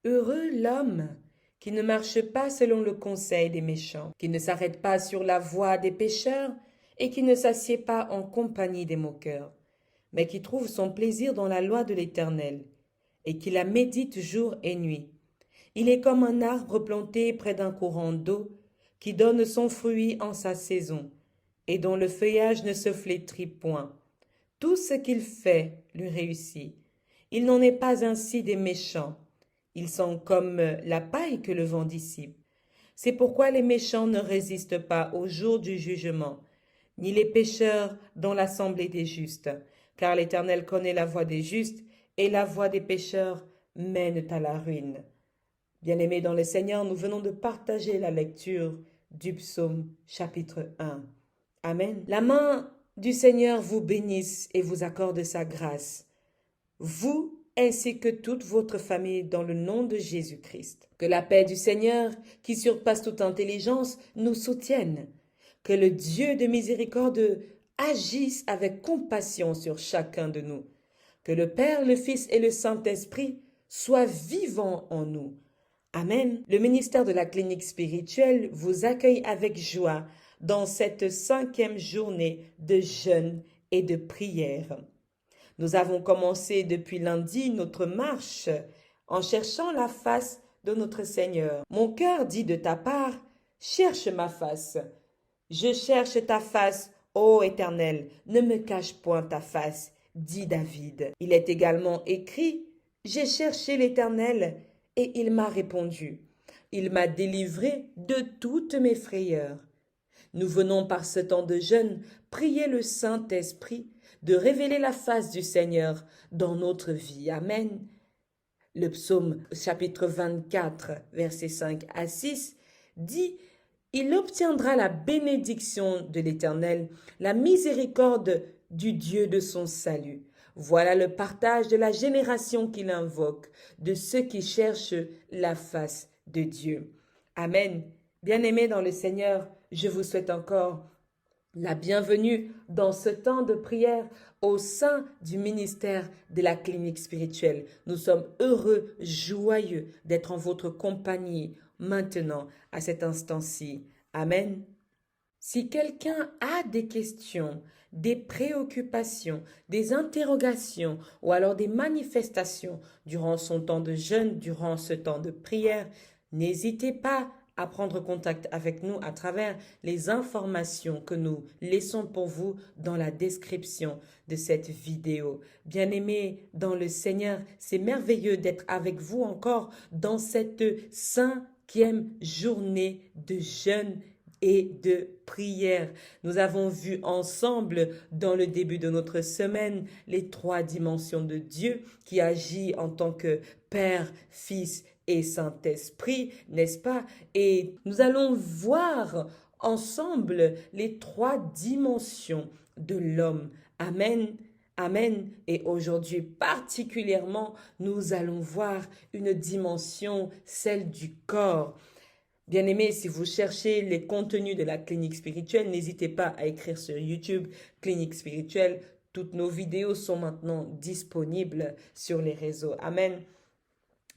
Heureux l'homme qui ne marche pas selon le conseil des méchants, qui ne s'arrête pas sur la voie des pécheurs et qui ne s'assied pas en compagnie des moqueurs, mais qui trouve son plaisir dans la loi de l'Éternel et qui la médite jour et nuit. Il est comme un arbre planté près d'un courant d'eau qui donne son fruit en sa saison et dont le feuillage ne se flétrit point. Tout ce qu'il fait lui réussit. Il n'en est pas ainsi des méchants. Ils sont comme la paille que le vent dissipe. C'est pourquoi les méchants ne résistent pas au jour du jugement, ni les pécheurs dans l'assemblée des justes, car l'Éternel connaît la voie des justes, et la voie des pécheurs mène à la ruine. Bien-aimés dans le Seigneur, nous venons de partager la lecture du psaume chapitre 1. Amen. La main du Seigneur vous bénisse et vous accorde sa grâce. Vous ainsi que toute votre famille dans le nom de Jésus-Christ. Que la paix du Seigneur, qui surpasse toute intelligence, nous soutienne. Que le Dieu de miséricorde agisse avec compassion sur chacun de nous. Que le Père, le Fils et le Saint-Esprit soient vivants en nous. Amen. Le ministère de la clinique spirituelle vous accueille avec joie dans cette 5e journée de jeûne et de prière. Nous avons commencé depuis lundi notre marche en cherchant la face de notre Seigneur. Mon cœur dit de ta part, cherche ma face. Je cherche ta face, ô Éternel, ne me cache point ta face, dit David. Il est également écrit, j'ai cherché l'Éternel et il m'a répondu. Il m'a délivré de toutes mes frayeurs. Nous venons par ce temps de jeûne prier le Saint-Esprit de révéler la face du Seigneur dans notre vie. Amen. Le psaume chapitre 24, versets 5 à 6 dit « Il obtiendra la bénédiction de l'Éternel, la miséricorde du Dieu de son salut. Voilà le partage de la génération qu'il invoque, de ceux qui cherchent la face de Dieu. » Amen. Bien-aimés dans le Seigneur, je vous souhaite encore la bienvenue dans ce temps de prière au sein du ministère de la clinique spirituelle. Nous sommes heureux, joyeux d'être en votre compagnie maintenant, à cet instant-ci. Amen. Si quelqu'un a des questions, des préoccupations, des interrogations ou alors des manifestations durant son temps de jeûne, durant ce temps de prière, n'hésitez pas à prendre contact avec nous à travers les informations que nous laissons pour vous dans la description de cette vidéo. Bien-aimés dans le Seigneur, c'est merveilleux d'être avec vous encore dans cette 5e journée de jeûne et de prière. Nous avons vu ensemble dans le début de notre semaine les 3 dimensions de Dieu qui agit en tant que Père, Fils et Saint-Esprit, n'est-ce pas? Et nous allons voir ensemble les 3 dimensions de l'homme. Amen. Amen. Et aujourd'hui particulièrement, nous allons voir une dimension, celle du corps. Bien-aimés, si vous cherchez les contenus de la clinique spirituelle, n'hésitez pas à écrire sur YouTube, clinique spirituelle. Toutes nos vidéos sont maintenant disponibles sur les réseaux. Amen.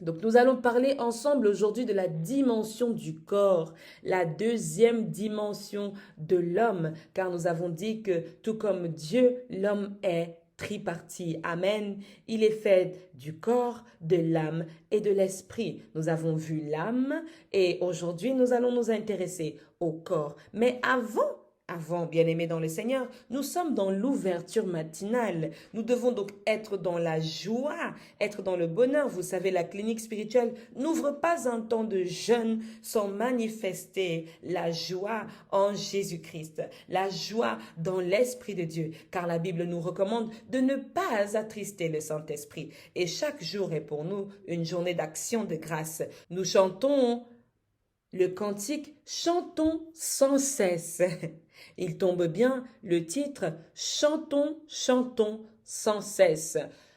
Donc nous allons parler ensemble aujourd'hui de la dimension du corps, la 2e dimension de l'homme, car nous avons dit que tout comme Dieu, l'homme est tripartie. Amen. Il est fait du corps, de l'âme et de l'esprit. Nous avons vu l'âme et aujourd'hui nous allons nous intéresser au corps. Mais avant, bien-aimés dans le Seigneur, nous sommes dans l'ouverture matinale. Nous devons donc être dans la joie, être dans le bonheur. Vous savez, la clinique spirituelle n'ouvre pas un temps de jeûne sans manifester la joie en Jésus-Christ, la joie dans l'Esprit de Dieu, car la Bible nous recommande de ne pas attrister le Saint-Esprit. Et chaque jour est pour nous une journée d'action de grâce. Nous chantons le cantique « Chantons sans cesse ». Il tombe bien le titre « Chantons, chantons sans cesse ».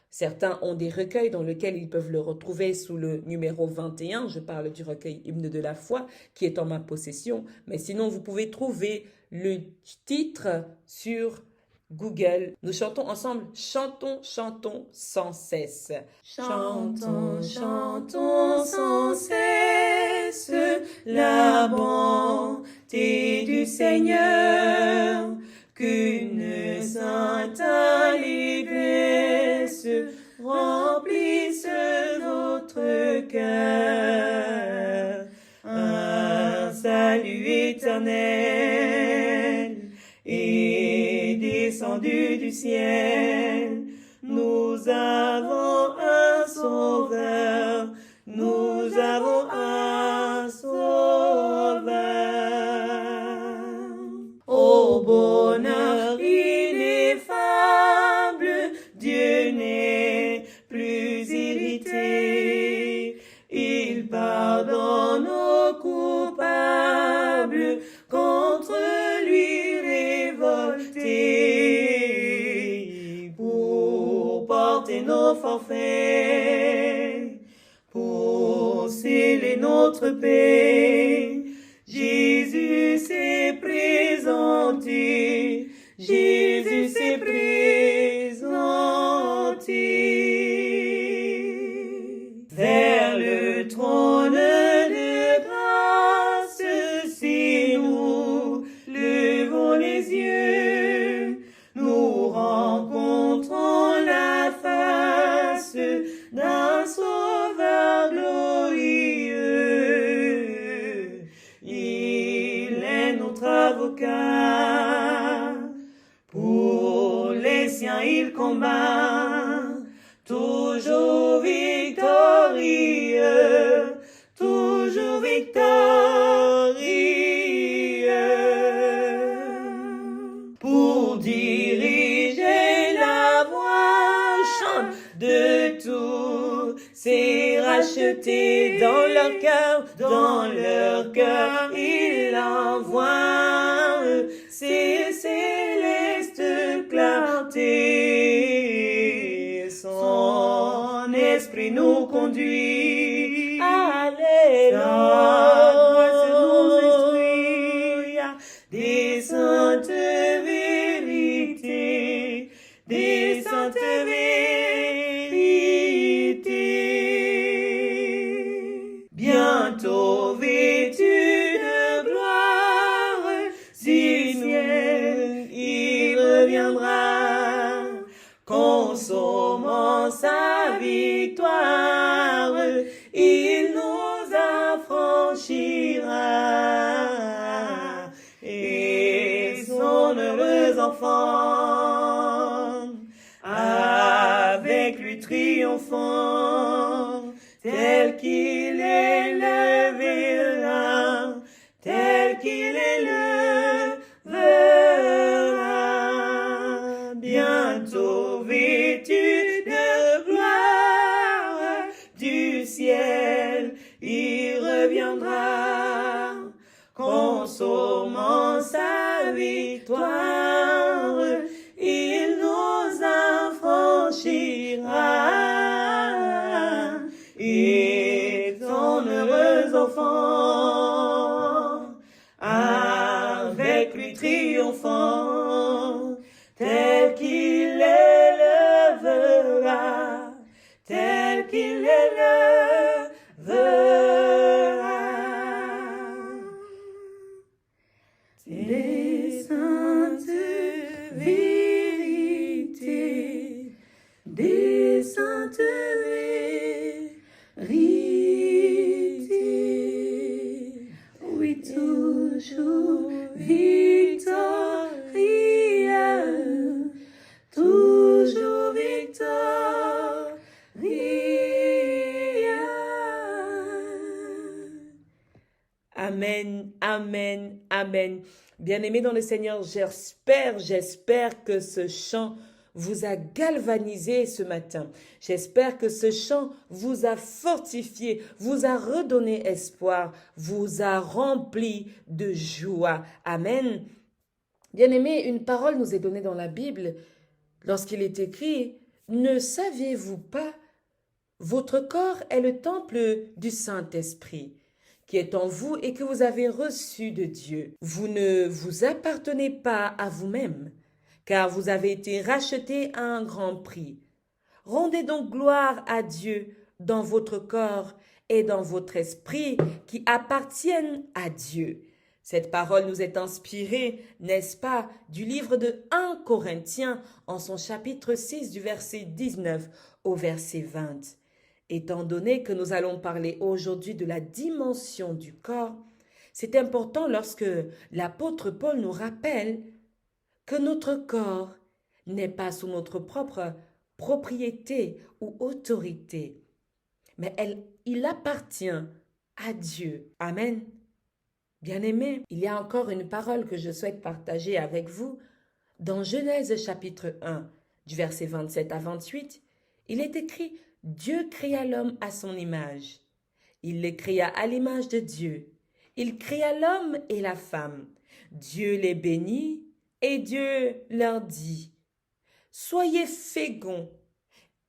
Certains ont des recueils dans lesquels ils peuvent le retrouver sous le numéro 21. Je parle du recueil Hymne de la foi qui est en ma possession. Mais sinon, vous pouvez trouver le titre sur Google. Nous chantons ensemble « Chantons, chantons sans cesse ». Chantons, chantons sans la bonté du Seigneur, qu'une sainte allégresse remplisse notre cœur. Un salut éternel est descendu du ciel. Nous avons un sauveur, nous avons un sauveur. Ô bonheur ineffable, Dieu n'est plus irrité. Il pardonne aux coupables, contre lui révoltés, pour porter nos forfaits, pour sceller notre paix. Jésus s'est présenté, Jésus s'est présenté. Vers le trône de grâce, si nous levons les yeux, nous rencontrons la face d'un sauveur glorieux. Il est notre avocat, pour les siens il combat, toujours victorieux, toujours victorieux. Pour diriger la voie, chante de tout, c'est racheté dans leur cœur, il envoie ses célestes clartés. Son esprit nous conduit, alléluia, des saintes vérités, des saintes vérités. Bientôt vêtu de gloire, du ciel il reviendra, consommant sa victoire, il nous affranchira, et son heureux enfant, avec lui triomphant, tel qu'il est levé là, tel qu'il est levé, bientôt vêtu de gloire, du ciel il reviendra, consommant sa victoire, il nous affranchira, et ton heureux enfant, avec lui triomphant, tel qu'il élèvera, tel qu'il élèvera. Des saintes vérités, des saintes vérités, oui, toujours victorieux, toujours victorieux. Amen, amen, amen. Bien-aimés dans le Seigneur, j'espère que ce chant vous a galvanisé ce matin. J'espère que ce chant vous a fortifié, vous a redonné espoir, vous a rempli de joie. Amen. Bien-aimés, une parole nous est donnée dans la Bible lorsqu'il est écrit « Ne saviez-vous pas, votre corps est le temple du Saint-Esprit » qui est en vous et que vous avez reçu de Dieu. Vous ne vous appartenez pas à vous-même, car vous avez été rachetés à un grand prix. Rendez donc gloire à Dieu dans votre corps et dans votre esprit qui appartiennent à Dieu. Cette parole nous est inspirée, n'est-ce pas, du livre de 1 Corinthiens en son chapitre 6 du verset 19 au verset 20. Étant donné que nous allons parler aujourd'hui de la dimension du corps, c'est important lorsque l'apôtre Paul nous rappelle que notre corps n'est pas sous notre propre propriété ou autorité, mais il appartient à Dieu. Amen. Bien-aimés, il y a encore une parole que je souhaite partager avec vous. Dans Genèse chapitre 1, du verset 27 à 28, il est écrit « Dieu créa l'homme à son image. Il les créa à l'image de Dieu. Il créa l'homme et la femme. Dieu les bénit et Dieu leur dit « Soyez féconds,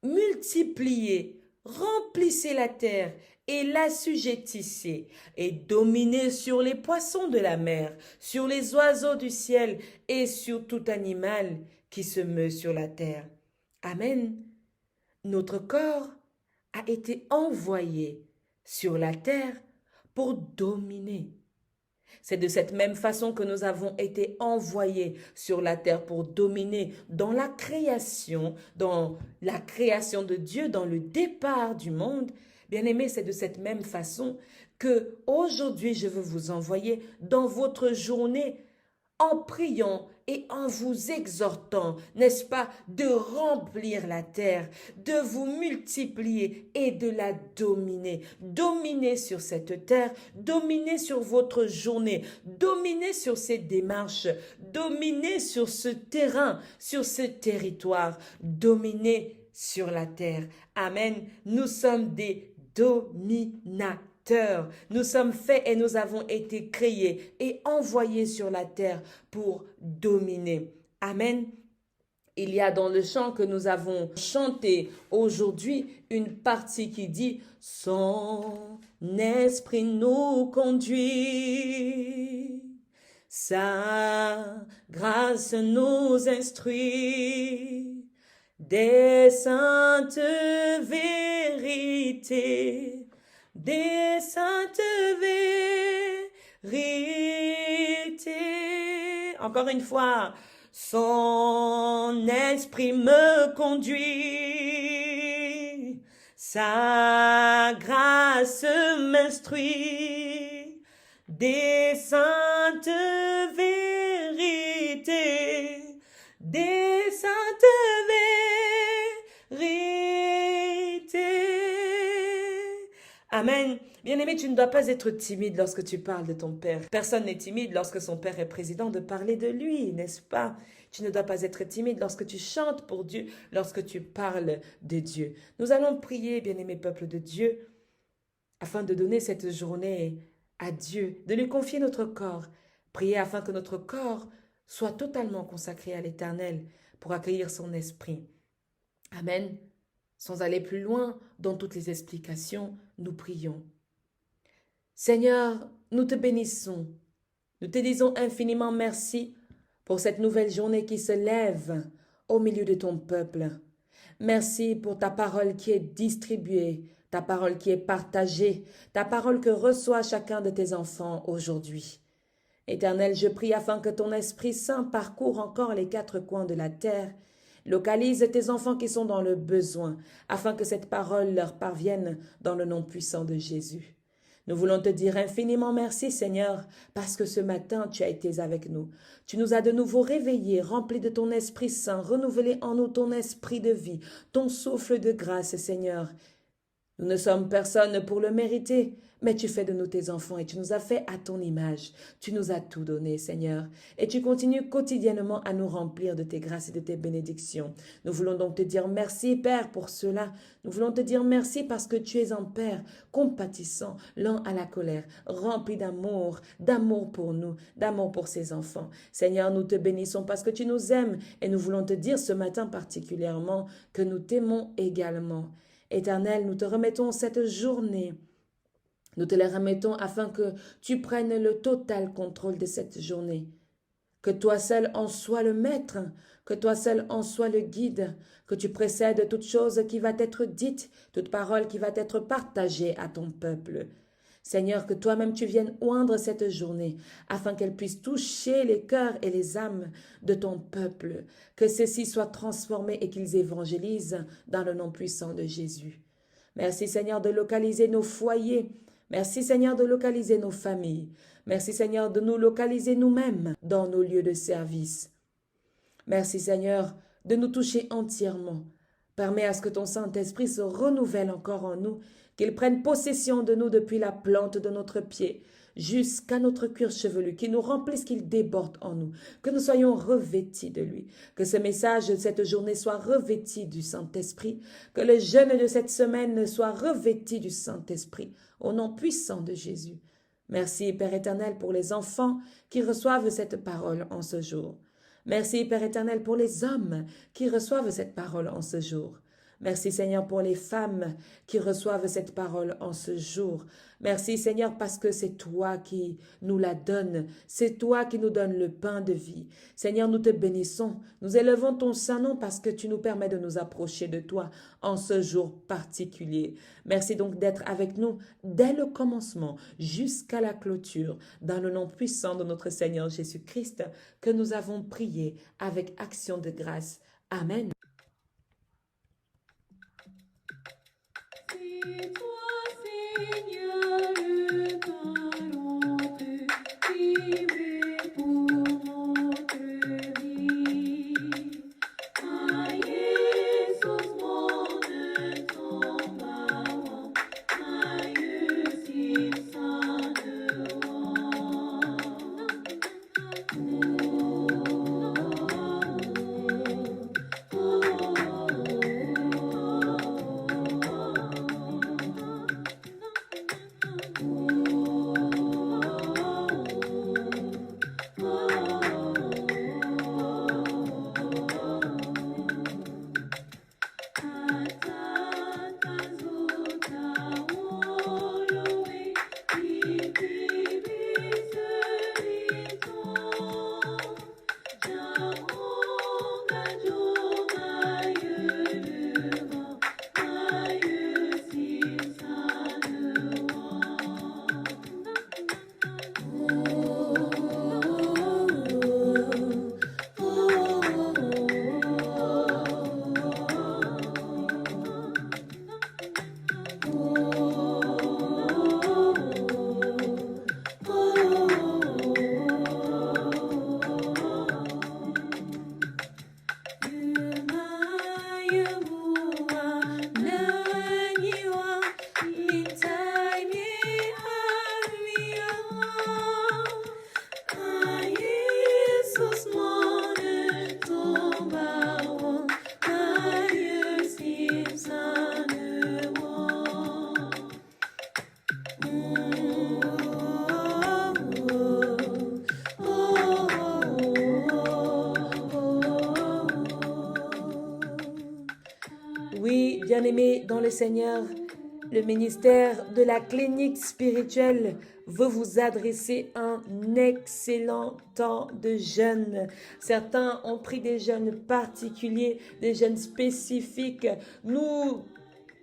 multipliez, remplissez la terre et l'assujettissez, et dominez sur les poissons de la mer, sur les oiseaux du ciel et sur tout animal qui se meut sur la terre. » Amen. Notre corps a été envoyé sur la terre pour dominer. C'est de cette même façon que nous avons été envoyés sur la terre pour dominer dans la création de Dieu, dans le départ du monde. Bien-aimés, c'est de cette même façon que aujourd'hui je veux vous envoyer dans votre journée en priant et en vous exhortant, n'est-ce pas, de remplir la terre, de vous multiplier et de la dominer. Dominer sur cette terre, dominer sur votre journée, dominer sur ces démarches, dominer sur ce terrain, sur ce territoire, dominer sur la terre. Amen. Nous sommes des dominateurs. Nous sommes faits et nous avons été créés et envoyés sur la terre pour dominer. Amen. Il y a dans le chant que nous avons chanté aujourd'hui une partie qui dit « Son esprit nous conduit, sa grâce nous instruit, des saintes vérités. » Des saintes vérités. Encore une fois, son esprit me conduit, sa grâce m'instruit, des saintes vérités, des saintes vérités. Amen. Bien-aimé, tu ne dois pas être timide lorsque tu parles de ton Père. Personne n'est timide lorsque son Père est président de parler de lui, n'est-ce pas? Tu ne dois pas être timide lorsque tu chantes pour Dieu, lorsque tu parles de Dieu. Nous allons prier, bien-aimé peuple de Dieu, afin de donner cette journée à Dieu, de lui confier notre corps. Prier afin que notre corps soit totalement consacré à l'Éternel pour accueillir son esprit. Amen. Sans aller plus loin dans toutes les explications, nous prions. Seigneur, nous te bénissons. Nous te disons infiniment merci pour cette nouvelle journée qui se lève au milieu de ton peuple. Merci pour ta parole qui est distribuée, ta parole qui est partagée, ta parole que reçoit chacun de tes enfants aujourd'hui. Éternel, je prie afin que ton Esprit Saint parcourt encore les quatre coins de la terre. Localise tes enfants qui sont dans le besoin, afin que cette parole leur parvienne dans le nom puissant de Jésus. Nous voulons te dire infiniment merci, Seigneur, parce que ce matin, tu as été avec nous. Tu nous as de nouveau réveillés, remplis de ton Esprit Saint, renouvelé en nous ton esprit de vie, ton souffle de grâce, Seigneur. Nous ne sommes personne pour le mériter, mais tu fais de nous tes enfants et tu nous as fait à ton image. Tu nous as tout donné, Seigneur, et tu continues quotidiennement à nous remplir de tes grâces et de tes bénédictions. Nous voulons donc te dire merci, Père, pour cela. Nous voulons te dire merci parce que tu es un Père compatissant, lent à la colère, rempli d'amour pour nous, d'amour pour ses enfants. Seigneur, nous te bénissons parce que tu nous aimes et nous voulons te dire ce matin particulièrement que nous t'aimons également. Éternel, nous te remettons cette journée. Nous te la remettons afin que tu prennes le total contrôle de cette journée. que toi seul en sois le maître, que toi seul en sois le guide, que tu précèdes toute chose qui va être dite, toute parole qui va être partagée à ton peuple. Seigneur, que toi-même tu viennes oindre cette journée, afin qu'elle puisse toucher les cœurs et les âmes de ton peuple, que ceux-ci soient transformés et qu'ils évangélisent dans le nom puissant de Jésus. Merci Seigneur de localiser nos foyers, merci Seigneur de localiser nos familles, merci Seigneur de nous localiser nous-mêmes dans nos lieux de service. Merci Seigneur de nous toucher entièrement. Permets à ce que ton Saint-Esprit se renouvelle encore en nous, qu'il prenne possession de nous depuis la plante de notre pied jusqu'à notre cuir chevelu, qu'il nous remplisse, qu'il déborde en nous, que nous soyons revêtis de lui, que ce message de cette journée soit revêti du Saint-Esprit, que le jeûne de cette semaine soit revêti du Saint-Esprit, au nom puissant de Jésus. Merci Père éternel pour les enfants qui reçoivent cette parole en ce jour. Merci Père éternel pour les hommes qui reçoivent cette parole en ce jour. Merci Seigneur pour les femmes qui reçoivent cette parole en ce jour. Merci Seigneur parce que c'est toi qui nous la donnes. C'est toi qui nous donnes le pain de vie. Seigneur, nous te bénissons. Nous élevons ton saint nom parce que tu nous permets de nous approcher de toi en ce jour particulier. Merci donc d'être avec nous dès le commencement jusqu'à la clôture. Dans le nom puissant de notre Seigneur Jésus-Christ que nous avons prié avec action de grâce. Amen. C'est toi, Seigneur, parole qui veut pour notre vie. À Jésus, mon tombant, à Jésus, Oui, bien-aimés dans le Seigneur, le ministère de la clinique spirituelle veut vous adresser un excellent temps de jeûne. Certains ont pris des jeûnes particuliers, des jeûnes spécifiques. Nous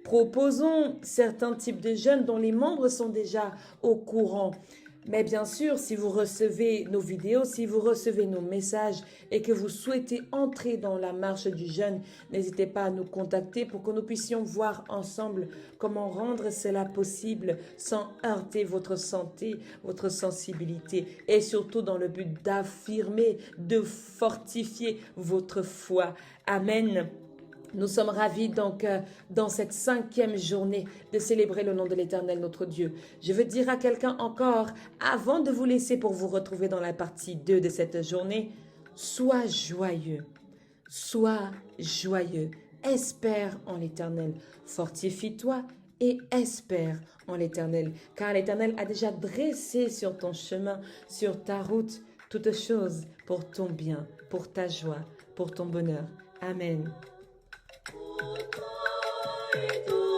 proposons certains types de jeûnes dont les membres sont déjà au courant. Mais bien sûr, si vous recevez nos vidéos, si vous recevez nos messages et que vous souhaitez entrer dans la marche du jeûne, n'hésitez pas à nous contacter pour que nous puissions voir ensemble comment rendre cela possible sans heurter votre santé, votre sensibilité et surtout dans le but d'affirmer, de fortifier votre foi. Amen. Nous sommes ravis donc dans cette 5e journée de célébrer le nom de l'Éternel notre Dieu. Je veux dire à quelqu'un encore, avant de vous laisser pour vous retrouver dans la partie 2 de cette journée, sois joyeux, espère en l'Éternel, fortifie-toi et espère en l'Éternel, car l'Éternel a déjà dressé sur ton chemin, sur ta route, toutes choses pour ton bien, pour ta joie, pour ton bonheur. Amen. Et